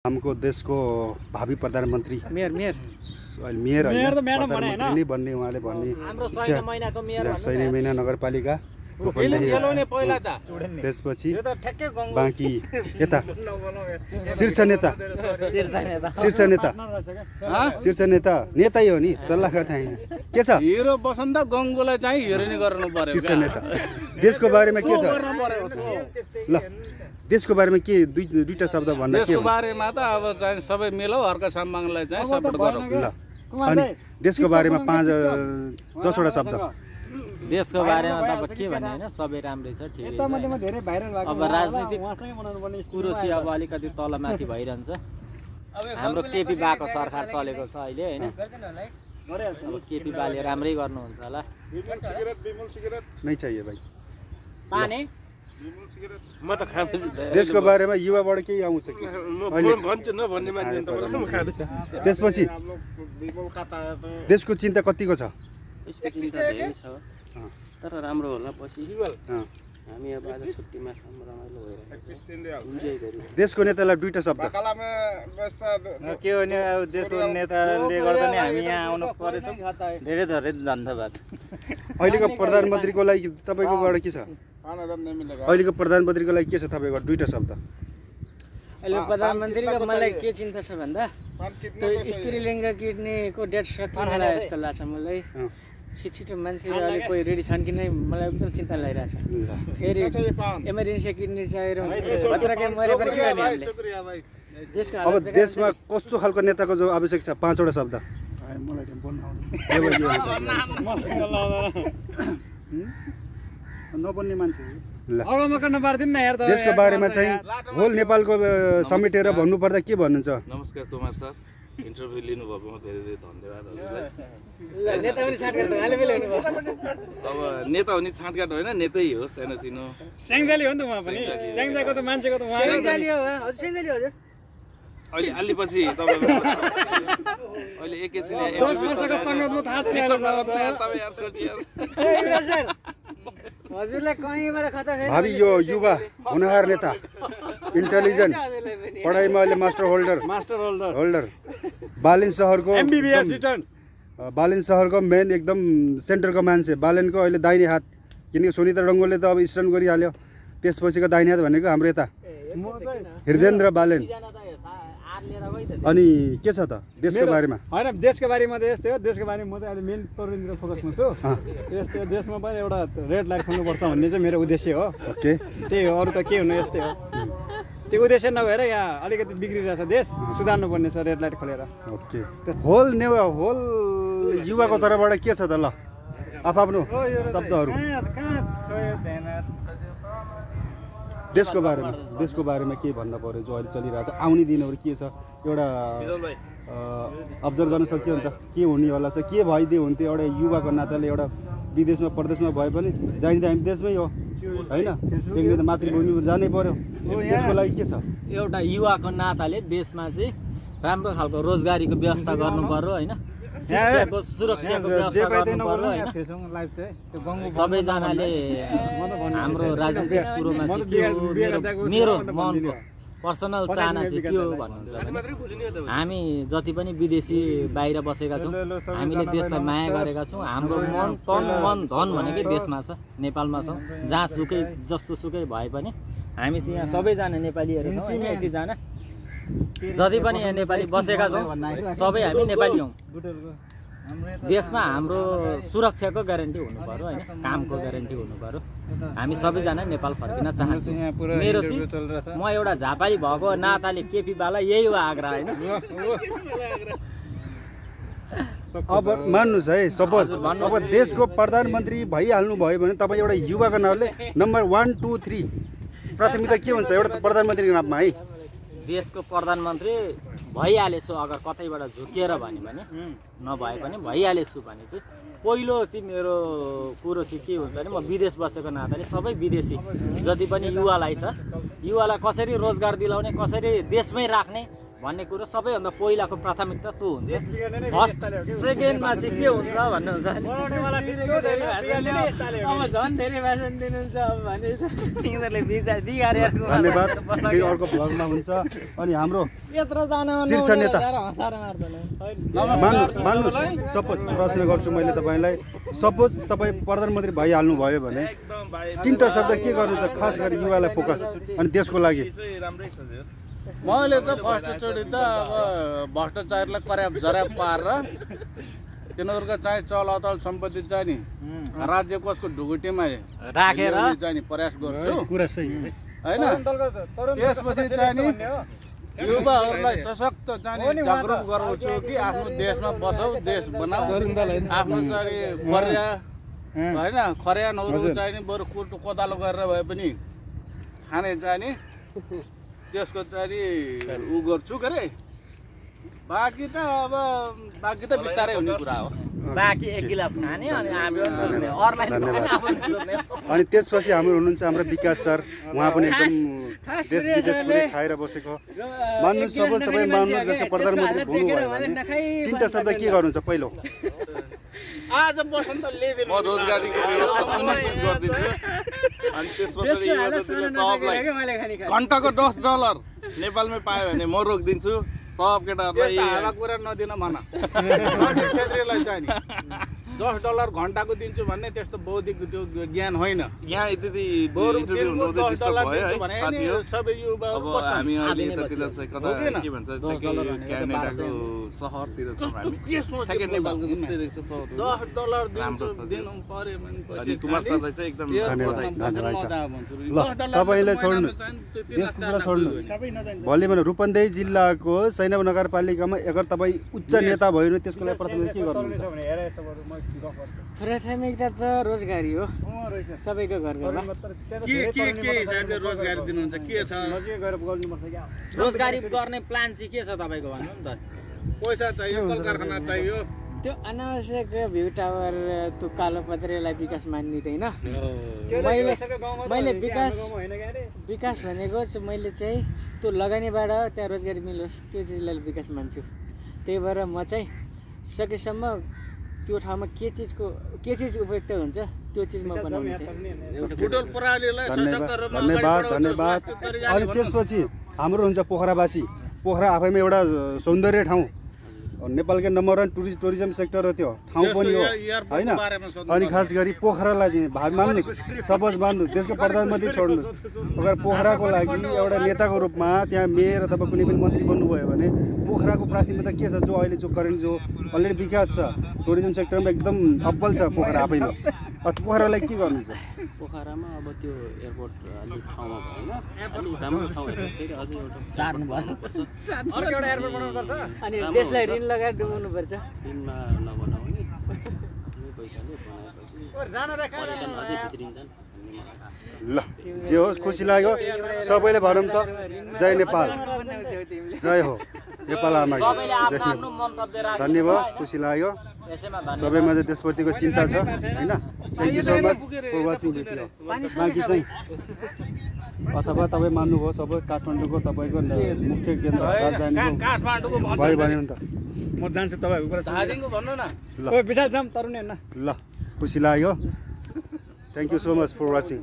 हमको देश को भावी प्रधानमंत्री मेयर प्रधानमंत्री बन्ने उहाँले भन्ने सैन्य मैना नगरपालिका त्यसपछि बाँकी यता शीर्ष नेता नेतै हो नि सल्लाहकार चाहिँ के छ हिरो बसन्त गंगुलाई चाहिँ हेरिने गर्नु पर्यो शीर्ष नेता देशको बारेमा के छ ल देशको बारेमा के दुईटा शब्द भन्न के देशको बारेमा त अब चाहिँ सबै मिलौ हर्क सम्मानलाई चाहिँ सपोर्ट गरौँ ल अनि देशको बारेमा 10 वटा शब्द देशको बारेमा त अब के भन्ने हैन सबै राम्रै छ ठिकै छ अब राजनीतिक कुरो चाहिँ अब अलिकति तलमाथि भइरहन्छ हाम्रो केपी बाको सरकार चलेको छ अहिले हैन अब केपी बाले राम्रै गर्नुहुन्छ होला नै चाहिए भाइ पानी म त खान्छु देशको बारेमा युवाबाट के आउँछ कि अहिले भन्छु नभन्ने मान्छे त म खान्छु त्यसपछि देशको चिन्ता कतिको छ यसको चिन्ता धेरै छ तर राम्रो होला पछि हामी अब आज छुट्टीमा रमाइलो भइरहेको देशको नेतालाई दुईटा शब्द के हो नि अब देशको नेताले गर्दा नि हामी यहाँ आउनु परेछ धेरै धेरै धन्यवाद अहिलेको प्रधानमन्त्रीको लागि तपाईकोबाट के छ अहिलेको प्रधानमन्त्रीको लागि के छ तपाईको दुईटा शब्द अहिले प्रधानमन्त्रीको मलाई के चिन्ता छ भन्दा त्यो स्त्रीलिङ्ग किड्नीको डेट सकिनला जस्तो लाग्छ मलाई छिटो मान्छे अलिक कोही रेडी छन् कि नै मलाई एकदम चिन्ता लागिरहेछ फेरि इमर्जेन्सी किड्नी चाहिएर भत्रकै मरे पनि के गर्ने हामीले देशको अब देशमा कस्तो खालको नेताको जो आवश्यक छ 5 वटा शब्द मलाई त बोल्न नबन्ने मान्छे अगमकन पार्दिन न यार त देशको बारेमा चाहिँ होल नेपालको समेटेर भन्नु पर्दा के भन्नुहुन्छ नमस्कार कुमार सर इन्टरभ्यु लिनु भएकोमा धेरै धेरै धन्यवाद नेता पनि छाटकाट हाले बेला हुनु भयो अब नेता हुने छाटकाट होइन नेतै हो सानोतिनो स्याङजाली हो नि त उहाँ पनि स्याङजाको त मान्छेको त उहाँ सेन्जाली हो हजुर सेन्जाली हजुर अहिले अलिपछि तपाईको अहिले एकैछिन 10 वर्षको संगतमा थाहा छैन तपाईँ यार सोटिया सर हजुरलाई कहीँबाट खतरा छैन भावी यो युवा हुनहार नेता इन्टेलिजेन्ट पढाइमा अहिले मास्टर होल्डर बालिन शहरको एमबीबीएस रिटर्न बालिन शहरको मेन एकदम सेन्टरको मान्छे बालेनको अहिले दाहिने हात किनकि सुनिता रङ्गोले त अब स्टर्न गरिहाल्यो त्यसपछिको दाहिने हात भनेको हाम्रो यता हृदेन्द्र बालेन अनि के छ त देशको बारेमा हैन देशको बारेमा त यस्तै हो देशको बारेमा म चाहिँ अहिले मेन तरुणतिर फोकसमा छु यस्तै देशमा पनि एउटा रेड लाइट खोल्नुपर्छ भन्ने चाहिँ मेरो उद्देश्य हो ओके त्यही हो अरु त के हुनु यस्तै हो त्यो उद्देश्य नभएर यहाँ अलिकति बिग्रिरहेछ देश सुधार्नु पर्ने छ रेड लाइट खोलेर ओके होल युवाको तर्फबाट के छ त ल आफ्नो शब्दहरू देशको बारेमा के भन्न पर्यो जो अहिले चलिरहेछ आउने दिनहरू के छ एउटा अब्जर्भ गर्न सक्यो नि त के हुने होला छ के भइदियो हुन्थ्यो एउटा युवाको नाताले एउटा विदेशमा प्रदेशमा भए पनि जाने त हामी देशमै हो हैन एकले त मातृभूमिमा जानै पर्यो त्यसको लागि के छ एउटा युवाको नाताले देशमा चाहिँ राम्रो खालको रोजगारीको व्यवस्था गर्नु पर्यो हैन शिक्षाको सुरक्षाको व्यवस्था गर्नु पर्यो हैन सबैजनाले हाम्रो राजनीतिक कुरोमा चाहिँ के हो मेरो मनको पर्सनल चाहना चाहिँ के हो भन्नुहुन्छ भने हामी जति पनि विदेशी बाहिर बसेका छौँ हामीले देशलाई माया गरेका छौँ हाम्रो मन तन मन धन भनेकै देशमा छ नेपालमा छौँ जहाँ सुकै जस्तो सुकै भए पनि हामी चाहिँ यहाँ सबैजना नेपालीहरू छौँ हैन यतिजना जति पनि यहाँ नेपाली बसेका छौँ सबै हामी नेपाली हौँ देशमा हाम्रो सुरक्षाको ग्यारेन्टी हुनु पर्यो हैन कामको ग्यारेन्टी हुनु पर्यो हामी सबैजना नेपाल फर्किन चाहन्छौँ मेरो चाहिँ म एउटा झापाली भएको नाताले केपी बाला यही हो आग्रह हैन अब मान्नुहोस् है सपोज अब देशको प्रधानमन्त्री भइहाल्नु भयो भने तपाईँ एउटा युवाको नामले नम्बर 1 2 3 प्राथमिकता के हुन्छ एउटा प्रधानमन्त्रीको नाममा है देशको प्रधानमन्त्री भइहालेछु अगर कतैबाट झुकेर भन्यो भने नभए पनि भइहालेछु भने चाहिँ पहिलो चाहिँ मेरो कुरो चाहिँ के हुन्छ भने म विदेश बसेको नाताले सबै विदेशी जति पनि युवालाई छ युवालाई कसरी रोजगार दिलाउने कसरी देशमै राख्ने भन्ने कुरो सबैभन्दा पहिलाको प्राथमिकता त्यो हुन्छ। फर्स्ट सेकेन्डमा चाहिँ के हुन्छ भन्नुहुन्छ अब झन् धेरै भाषण दिनुहुन्छ अब भने तिनीहरूले बिगारेर धन्यवाद। फेरि अर्को भ्लगमा हुन्छ। अनि हाम्रो यत्रो जान शीर्ष नेता हँसाएर मान्नु सपोज प्रश्न गर्छु मैले तपाईँलाई, सपोज तपाईँ प्रधानमन्त्री भइहाल्नु भयो भने तिनवटा शब्द के गर्नुहुन्छ खास गरी युवालाई फोकस अनि देशको लागि? मैले त फर्स्टचोटि त अब भ्रष्टाचारीलाई कराप झराप पारेर तिनीहरूको चाहिँ चलअचल सम्पत्ति चाहिँ नि राज्य कोषको ढुकुटीमा राखेर चाहिँ नि प्रयास गर्छु कुरा सही होइन। त्यसपछि चाहिँ नि युवाहरूलाई सशक्त चाहिँ नि जागरुक गराउँछु कि आफ्नो देशमा बसौ, देश बनाऊ, आफ्नो चाहिँ खर्या होइन खर्यानहरू चाहिँ नि बरु कुटो कोदालो गरेर भए पनि खाने चाहिँ नि त्यसको चाहिँ उ गर्छु के अरे। बाँकी त बिस्तारै हुने कुरा हो। बाँकी एक गिलास खाने अनि हामी अनि त्यसपछि हाम्रो हुनुहुन्छ हाम्रो विकास सर, उहाँ पनि एकदम देश विदेश पुरै खाएर बसेको। मान्नु सपोज तपाईँ मान्नुहोस् जस्तो प्रधानमन्त्री हुनुभयो भने तिनवटा शब्द के गर्नुहुन्छ? पहिलो आज बसन्त ल्याइदिनु, म रोजगारीको व्यवस्था सुनिश्चित गरिदिन्छु अनि त्यसपछि सबलाई घन्टाको $10 नेपालमै पायो भने म रोकिदिन्छु सब केटाहरूलाई। हावा कुरा नदिन भन क्षेत्रीलाई चाहिँ नि $10 घन्टाको दिन्छु भन्ने त्यस्तो बौद्धिक त्यो ज्ञान होइन। यहाँ यति बरु इन्टरभ्यु दिनको हुँदै डिस्टर्ब $10 भयो दिन्छु है भने साथीहरु। नि सबै युवाहरू अब बस्छन्। हामी अहिले यतातिर चाहिँ कता हुँदैन। के भन्छ क्यानाडाको सहरतिर छौँ हामी। के सोच्यो ठ्याक्कै नेपालको नेपालको जस्तै रहेछ सहर। $10 राम्रो छ दिनु पर्यो भने अनि कुमार सरलाई चाहिँ एकदम धन्यवाद बधाई छ। ल तपाईँलाई छोड्नुहोस्, देशको कुरा छोड्नुहोस्। भोलि भने रूपन्देही जिल्लाको सैनव नगरपालिकामा अगर तपाईँ उच्च नेता भयो भने त्यसको लागि प्रथम के गर्नुहुन्छ? प्राथमिकता त रोजगारी हो सबैको घर घरमा। के हिसाबले रोजगारी दिनुहुन्छ? के छ? रोजगारी गर्ने प्लान चाहिँ के छ तपाईँको भन्नु नि त? पैसा चाहियो, कल कारखाना चाहियो। त्यो अनावश्यक भ्यू टावर त्यो कालो पत्रेलाई विकास मान्दिँदैन। मैले विकास भनेको चाहिँ मैले चाहिँ त्यो लगानीबाट त्यहाँ रोजगारी मिलोस् त्यो चिजलाई विकास मान्छु। त्यही भएर म चाहिँ सकेसम्म त्यो ठाउँमा के चिज उपयुक्त हुन्छ त्यो चिज म बनाउँछु। बुटोल प्रणालीलाई सशक्त रूपमा धन्यवाद धन्यवाद। अनि त्यसपछि हाम्रो हुन्छ पोखरावासी। पोखरा आफैमा एउटा सौन्दर्य ठाउँ, नेपालकै नम्बर 1 टुरिज्म सेक्टर हो त्यो ठाउँ पनि हो होइन। अनि खास गरी पोखरालाई चाहिँ मान्नुहोस्, सपोज मान्नुहोस् त्यसको प्रधानमन्त्री छोड्नुहोस्, अगर पोखराको लागि एउटा नेताको रूपमा त्यहाँ मेयर अथवा कुनै पनि मन्त्री बन्नुभयो भने पोखराको प्राथमिकता के छ? जो अहिले जो करेन्ट जो अलरेडी विकास छ टुरिज्म सेक्टरमा एकदम अब्बल छ पोखरा आफैमा। पोखरालाई के गर्नुहुन्छ? पोखरामा अब त्यो एयरपोर्ट अलिक ठाउँमा भएन, अलिक राम्रो ठाउँ हेरेर फेरि अझै एउटा सार्नु भयो। अर्को एउटा एयरपोर्ट बनाउनुपर्छ अनि देशलाई ऋण लगाएर डुबाउनु पर्छ। दिनमा नबनाउने आफ्नै पैसाले बनाएपछि अझै भित्रिन्छन् भन्ने मलाई आशा छ। ल जे होस्, खुसी लाग्यो सबैले भनौँ त। जय नेपाल, जय हो नेपाल आमा। सबैले आफ्नो आफ्नो मन्तव्य राख्नु। धन्यवाद, खुसी लाग्यो। यसैमा धन्यवाद। सबैमा चाहिँ देशप्रतिको चिन्ता छ होइन। Thank you so much for watching video. बाँकी चाहिँ अथवा तपाईँ मान्नुभयो सबै काठमाडौँको तपाईँको मुख्य केन्द्र राजधानीको भयो भने त म जान्छु तपाईँहरूको कुरा। धादिङको भन्नु न। ल विशाल जाम तरुण हेर्न। ल खुसी लाग्यो। Thank you so much for watching.